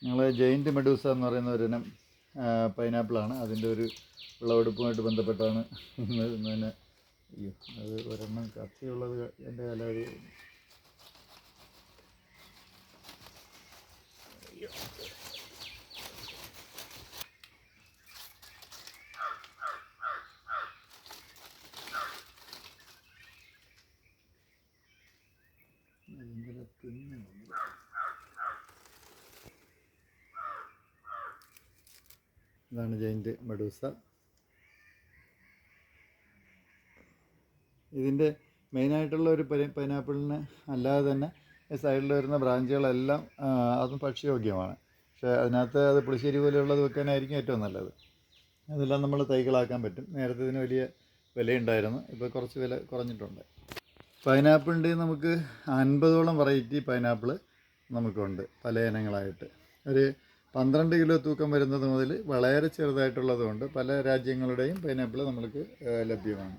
ഞങ്ങൾ giant Medusa എന്ന് പറയുന്ന ഒരിനം പൈനാപ്പിളാണ്. അതിൻ്റെ ഒരു വിളവെടുപ്പുമായിട്ട് ബന്ധപ്പെട്ടാണ് ഇന്ന് അയ്യോ അത് ഒരെണ്ണം കത്തിയുള്ളത് എൻ്റെ കാലാവധി. ഇതാണ് ജെയിൻറ്റ് മെഡൂസ. ഇതിൻ്റെ മെയിനായിട്ടുള്ള ഒരു പൈനാപ്പിളിന് അല്ലാതെ തന്നെ സൈഡിൽ വരുന്ന ബ്രാഞ്ചുകളെല്ലാം അതും ഭക്ഷ്യയോഗ്യമാണ്. പക്ഷേ അതിനകത്ത് അത് പുളിശ്ശേരി പോലെയുള്ളത് വെക്കാനായിരിക്കും ഏറ്റവും നല്ലത്. അതെല്ലാം നമ്മൾ തൈകളാക്കാൻ പറ്റും. നേരത്തെ ഇതിന് വലിയ വിലയുണ്ടായിരുന്നു, ഇപ്പോൾ കുറച്ച് വില കുറഞ്ഞിട്ടുണ്ട്. പൈനാപ്പിളിൻ്റെ നമുക്ക് 50ഓളം വെറൈറ്റി പൈനാപ്പിൾ നമുക്കുണ്ട് പല ഇനങ്ങളായിട്ട്. ഒരു 12 കിലോ തൂക്കം വരുന്നത് മുതൽ വളരെ ചെറുതായിട്ടുള്ളതുകൊണ്ട് പല രാജ്യങ്ങളുടെയും പൈനാപ്പിൾ നമ്മൾക്ക് ലഭ്യമാണ്.